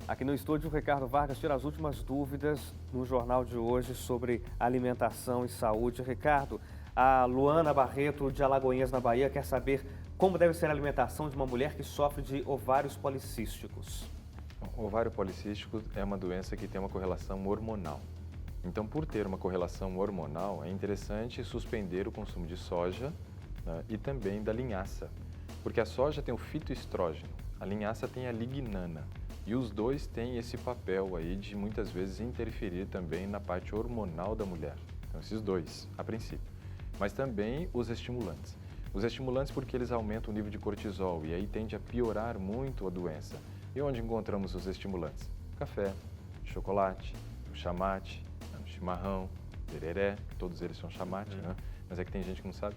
Aqui no estúdio, o Ricardo Vargas tira as últimas dúvidas no jornal de hoje sobre alimentação e saúde. Ricardo, a Luana Barreto, de Alagoinhas, na Bahia, quer saber como deve ser a alimentação de uma mulher que sofre de ovários policísticos. O ovário policístico é uma doença que tem uma correlação hormonal. Então, por ter uma correlação hormonal, é interessante suspender o consumo de soja, né, e também da linhaça, porque a soja tem o fitoestrógeno, a linhaça tem a lignana, e os dois têm esse papel aí de muitas vezes interferir também na parte hormonal da mulher. Então, esses dois, a princípio. Mas também os estimulantes. Os estimulantes porque eles aumentam o nível de cortisol e aí tende a piorar muito a doença. E onde encontramos os estimulantes? Café, chocolate, o chamate, o chimarrão, tereré, todos eles são chamate, né? Mas é que tem gente que não sabe.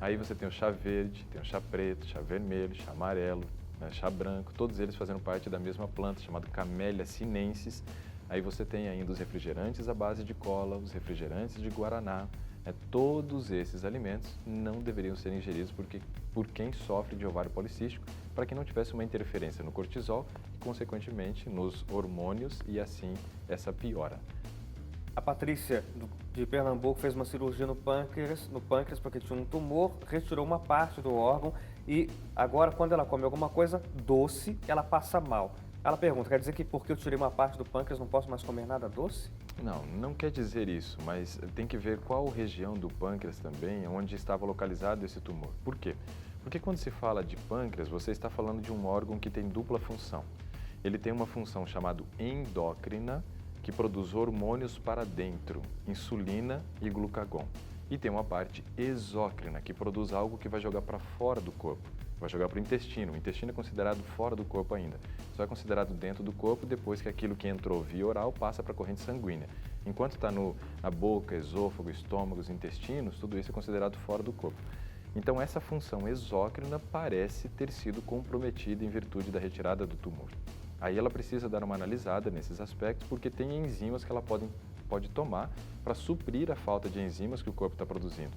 Aí você tem o chá verde, tem o chá preto, chá vermelho, chá amarelo, né, chá branco, todos eles fazendo parte da mesma planta, chamada Camellia sinensis. Aí você tem ainda os refrigerantes à base de cola, os refrigerantes de guaraná. Todos esses alimentos não deveriam ser ingeridos por quem sofre de ovário policístico, para que não tivesse uma interferência no cortisol e, consequentemente, nos hormônios e assim essa piora. A Patrícia, de Pernambuco, fez uma cirurgia no pâncreas porque tinha um tumor, retirou uma parte do órgão e agora, quando ela come alguma coisa doce, ela passa mal. Ela pergunta, quer dizer que porque eu tirei uma parte do pâncreas não posso mais comer nada doce? Não, não quer dizer isso, mas tem que ver qual região do pâncreas também onde estava localizado esse tumor. Por quê? Porque quando se fala de pâncreas, você está falando de um órgão que tem dupla função. Ele tem uma função chamada endócrina, que produz hormônios para dentro, insulina e glucagon. E tem uma parte exócrina, que produz algo que vai jogar para fora do corpo, vai jogar para o intestino. O intestino é considerado fora do corpo ainda, só é considerado dentro do corpo depois que aquilo que entrou via oral passa para a corrente sanguínea. Enquanto está na boca, esôfago, estômago, os intestinos, tudo isso é considerado fora do corpo. Então essa função exócrina parece ter sido comprometida em virtude da retirada do tumor. Aí ela precisa dar uma analisada nesses aspectos, porque tem enzimas que ela pode tomar para suprir a falta de enzimas que o corpo está produzindo.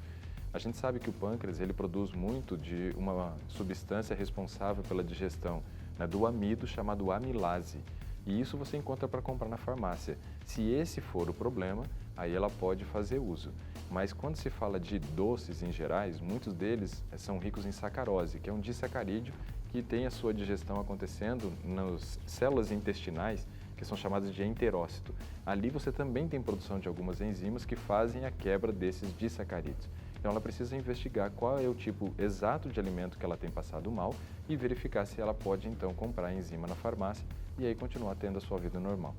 A gente sabe que o pâncreas ele produz muito de uma substância responsável pela digestão, né, do amido, chamado amilase. E isso você encontra para comprar na farmácia. Se esse for o problema, aí ela pode fazer uso. Mas quando se fala de doces em gerais, muitos deles são ricos em sacarose, que é um disacarídeo que tem a sua digestão acontecendo nas células intestinais, que são chamadas de enterócito. Ali você também tem produção de algumas enzimas que fazem a quebra desses disacarídeos. Então ela precisa investigar qual é o tipo exato de alimento que ela tem passado mal e verificar se ela pode então comprar a enzima na farmácia e aí continuar tendo a sua vida normal.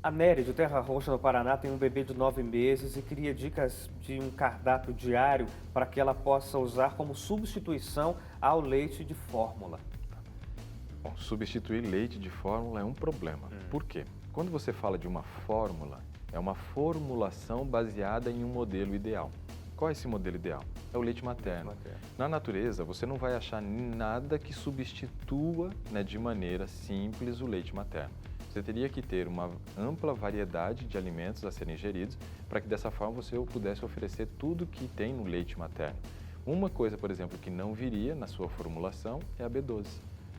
A Nery, de Terra Roxa, no Paraná, tem um bebê de 9 meses e queria dicas de um cardápio diário para que ela possa usar como substituição ao leite de fórmula. Bom, substituir leite de fórmula é um problema. Por quê? Quando você fala de uma fórmula, é uma formulação baseada em um modelo ideal. Qual é esse modelo ideal? É o leite materno. Na natureza, você não vai achar nada que substitua, né, de maneira simples o leite materno. Você teria que ter uma ampla variedade de alimentos a serem ingeridos para que dessa forma você pudesse oferecer tudo que tem no leite materno. Uma coisa, por exemplo, que não viria na sua formulação é a B12,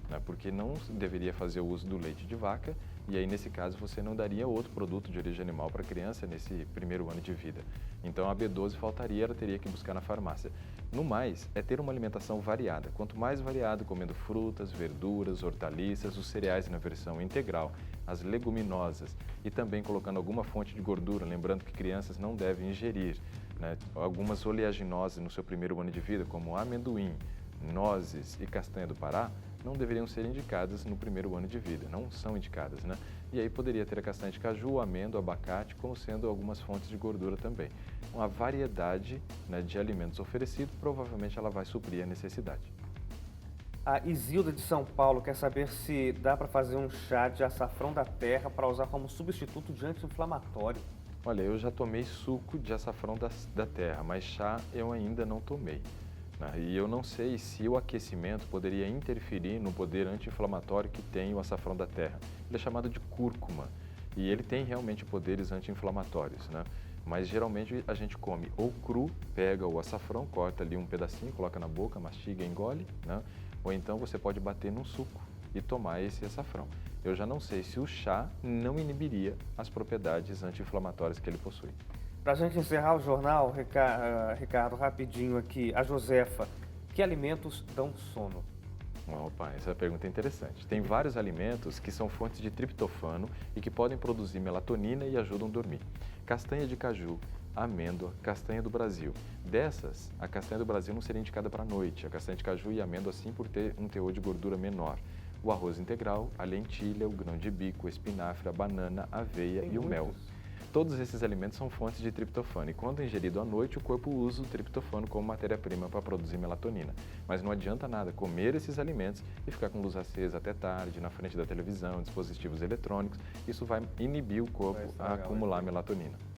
né? Porque não deveria fazer o uso do leite de vaca e aí nesse caso você não daria outro produto de origem animal para a criança nesse primeiro ano de vida. Então a B12 faltaria, ela teria que buscar na farmácia. No mais, é ter uma alimentação variada. Quanto mais variado, comendo frutas, verduras, hortaliças, os cereais na versão integral, as leguminosas e também colocando alguma fonte de gordura, lembrando que crianças não devem ingerir, né, algumas oleaginosas no seu primeiro ano de vida, como amendoim, nozes e castanha do Pará, não deveriam ser indicadas no primeiro ano de vida, não são indicadas, né? E aí poderia ter a castanha de caju, amêndoa, abacate, como sendo algumas fontes de gordura também. Uma variedade, né, de alimentos oferecidos, provavelmente ela vai suprir a necessidade. A Isilda, de São Paulo, quer saber se dá para fazer um chá de açafrão da terra para usar como substituto de anti-inflamatório. Olha, eu já tomei suco de açafrão da terra, mas chá eu ainda não tomei. E eu não sei se o aquecimento poderia interferir no poder anti-inflamatório que tem o açafrão da terra. Ele é chamado de cúrcuma e ele tem realmente poderes anti-inflamatórios, né? Mas geralmente a gente come ou cru, pega o açafrão, corta ali um pedacinho, coloca na boca, mastiga, engole, né? Ou então você pode bater num suco e tomar esse açafrão. eu já não sei se o chá não inibiria as propriedades anti-inflamatórias que ele possui. Para a gente encerrar o jornal, Ricardo, rapidinho aqui, a Josefa, que alimentos dão sono? Opa, essa pergunta é interessante. Tem vários alimentos que são fontes de triptofano e que podem produzir melatonina e ajudam a dormir. Castanha de caju, amêndoa, castanha do Brasil. Dessas, a castanha do Brasil não seria indicada para a noite. A castanha de caju e a amêndoa sim por ter um teor de gordura menor. O arroz integral, a lentilha, o grão de bico, o espinafre, a banana, a aveia e o mel. Todos esses alimentos são fontes de triptofano e quando ingerido à noite, o corpo usa o triptofano como matéria-prima para produzir melatonina. Mas não adianta nada comer esses alimentos e ficar com luz acesa até tarde, na frente da televisão, dispositivos eletrônicos. Isso vai inibir o corpo a acumular melatonina.